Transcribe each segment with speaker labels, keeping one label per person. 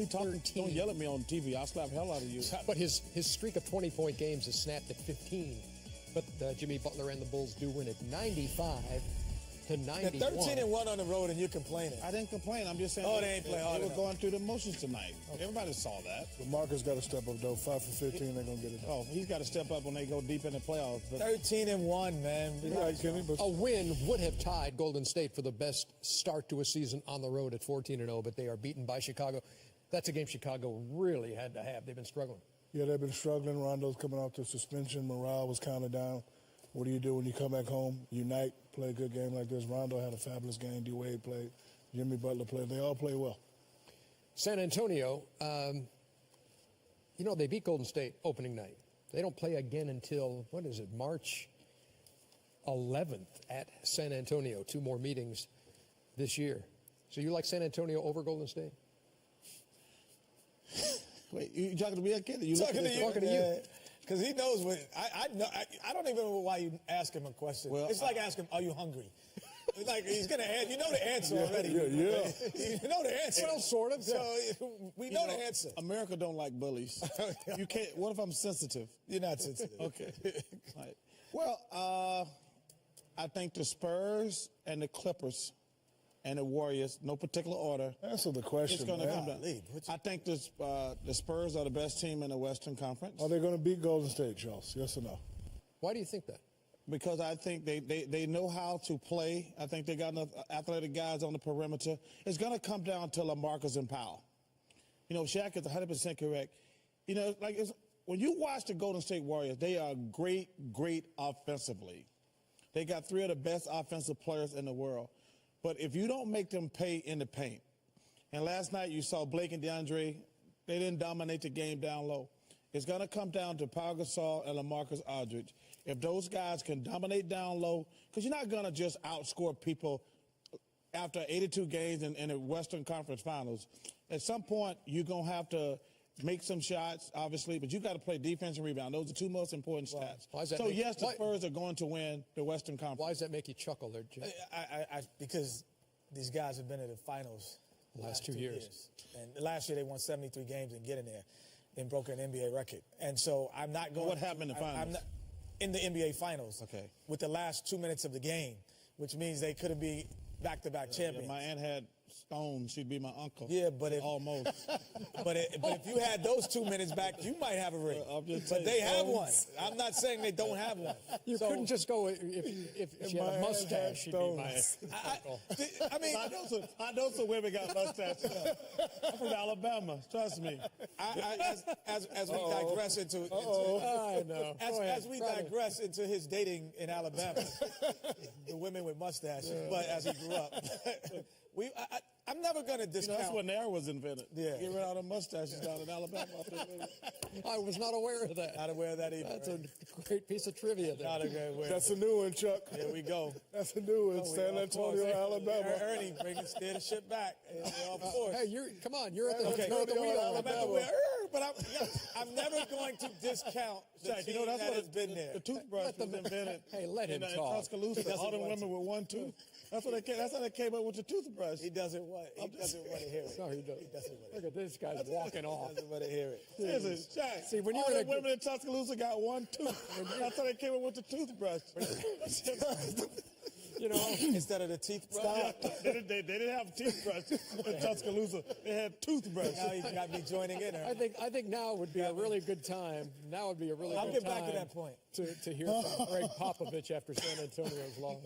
Speaker 1: Don't yell at me on TV. I'll slap the hell out of you.
Speaker 2: But his streak of 20-point games is snapped at 15. But Jimmy Butler and the Bulls do win it 95-91.
Speaker 3: They're 13-1 on the road, and you're complaining.
Speaker 1: I didn't complain. I'm just saying.
Speaker 3: Oh, they ain't playing hard
Speaker 1: They were
Speaker 3: enough.
Speaker 1: going through the motions tonight. Okay. Everybody saw that.
Speaker 4: But Marcus got to step up, though. 5 for 15, they're going to get it done.
Speaker 1: Oh, he's got to step up when they go deep in the playoffs. But
Speaker 3: 13-1, man.
Speaker 4: You're right, Kenny. But
Speaker 2: a win would have tied Golden State for the best start to a season on the road at 14-0, but they are beaten by Chicago. That's a game Chicago really had to have. They've been struggling.
Speaker 4: yeah, they've been struggling. Rondo's coming off the suspension. Morale was kind of down. What do you do when you come back home? Unite, play a good game like this. Rondo had a fabulous game. D-Wade played. Jimmy Butler played. They all play well.
Speaker 2: San Antonio, they beat Golden State opening night. They don't play again until, March 11th at San Antonio. 2 more meetings this year. So you like San Antonio over Golden State?
Speaker 1: wait, you talking to me again?
Speaker 3: Talking to
Speaker 2: you.
Speaker 3: Because he knows what I don't even know why you ask him a question.
Speaker 1: Well,
Speaker 3: it's like asking, "Are you hungry?" Like he's gonna ask. You know the answer already.
Speaker 4: Yeah.
Speaker 3: You know the answer.
Speaker 2: Well, sort of.
Speaker 3: So we know the answer.
Speaker 1: America don't like bullies. You can't. What if I'm sensitive?
Speaker 3: You're not sensitive.
Speaker 1: Okay. Right. Well, I think the Spurs and the Clippers and the Warriors, no particular order.
Speaker 4: Answer the question.
Speaker 1: It's going to come down.
Speaker 3: Leave.
Speaker 1: I think the Spurs are the best team in the Western Conference.
Speaker 4: Are they going to beat Golden State, Charles? Yes or no?
Speaker 2: Why do you think that?
Speaker 1: Because I think they know how to play. I think they got enough athletic guys on the perimeter. It's going to come down to LaMarcus and Powell. Shaq is 100% correct. When you watch the Golden State Warriors, they are great offensively. They got 3 of the best offensive players in the world. But if you don't make them pay in the paint, and last night you saw Blake and DeAndre, they didn't dominate the game down low. It's going to come down to Pau Gasol and LaMarcus Aldridge. If those guys can dominate down low, because you're not going to just outscore people after 82 games in the Western Conference Finals. At some point, you're going to have to make some shots, obviously, but you got to play defense and rebound. Those are 2 most important stats. The Spurs are going to win the Western Conference.
Speaker 2: Why does that make you chuckle there, Jay?
Speaker 3: Because these guys have been in the finals
Speaker 2: the last 2 years.
Speaker 3: And last year they won 73 games and get in there and broke an NBA record. And so I'm not going.
Speaker 1: What happened in the finals?
Speaker 3: I'm not, in the NBA finals.
Speaker 1: Okay. With
Speaker 3: the last 2 minutes of the game, which means they could have been back-to-back champions.
Speaker 1: My aunt had stones. She'd be my uncle.
Speaker 3: Yeah, but
Speaker 1: almost.
Speaker 3: but if you had those 2 minutes back, you might have a ring. But they have one. I'm not saying they don't have one.
Speaker 2: You couldn't just go if she had a mustache. She'd be my uncle.
Speaker 3: I mean,
Speaker 1: I know some women got mustaches. I'm from Alabama. Trust me.
Speaker 3: As we digress into
Speaker 2: I know.
Speaker 3: As we digress into his dating in Alabama, the women with mustaches. Yeah. But as he grew up, I'm never going to discount.
Speaker 1: That's when Nair was invented.
Speaker 3: Yeah.
Speaker 1: Get rid of the mustaches down in Alabama.
Speaker 2: I was not aware of that.
Speaker 3: Not aware of that either.
Speaker 2: That's a great piece of trivia there.
Speaker 3: Not a great way.
Speaker 4: That's a new one, Chuck.
Speaker 3: Here we go.
Speaker 4: That's a new one. San Antonio, Alabama.
Speaker 3: Ernie, steer the ship back. Of course.
Speaker 2: Hey, you're at the
Speaker 3: wheel. I'm at the wheel. But I'm never going to discount the
Speaker 1: Shaq,
Speaker 3: team that has been there.
Speaker 1: The toothbrush was invented.
Speaker 2: Hey, let him talk.
Speaker 1: In Tuscaloosa, all the women with 1 tooth. That's how they came up with the toothbrush.
Speaker 3: He doesn't want to hear it.
Speaker 2: No, he doesn't. Look at this guy's walking off.
Speaker 3: He doesn't want to hear it.
Speaker 1: Listen, Shaq,
Speaker 2: see, when
Speaker 1: all the women in Tuscaloosa got 1 tooth. That's how they came up with the toothbrush.
Speaker 3: Instead of the teeth brush.
Speaker 1: They didn't have toothbrush in Tuscaloosa. They had toothbrush.
Speaker 3: Now you got me joining in.
Speaker 2: I think now would be a really good time. Now would be a really good time.
Speaker 3: I'll get back to that point.
Speaker 2: To hear from Greg Popovich after San Antonio's loss.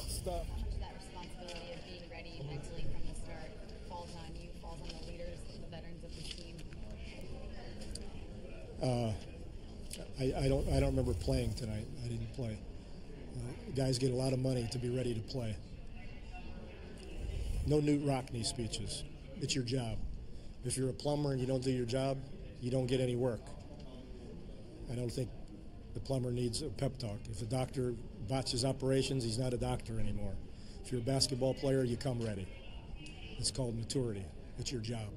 Speaker 4: Stop.
Speaker 5: That responsibility of being ready mentally from the start falls on you, falls on the leaders, the veterans of the team.
Speaker 6: I don't remember playing tonight. I didn't play. Guys get a lot of money to be ready to play. No Newt Rockney speeches. It's your job. If you're a plumber and you don't do your job, you don't get any work. I don't think the plumber needs a pep talk. If the doctor botches operations, he's not a doctor anymore. If you're a basketball player, you come ready. It's called maturity. It's your job.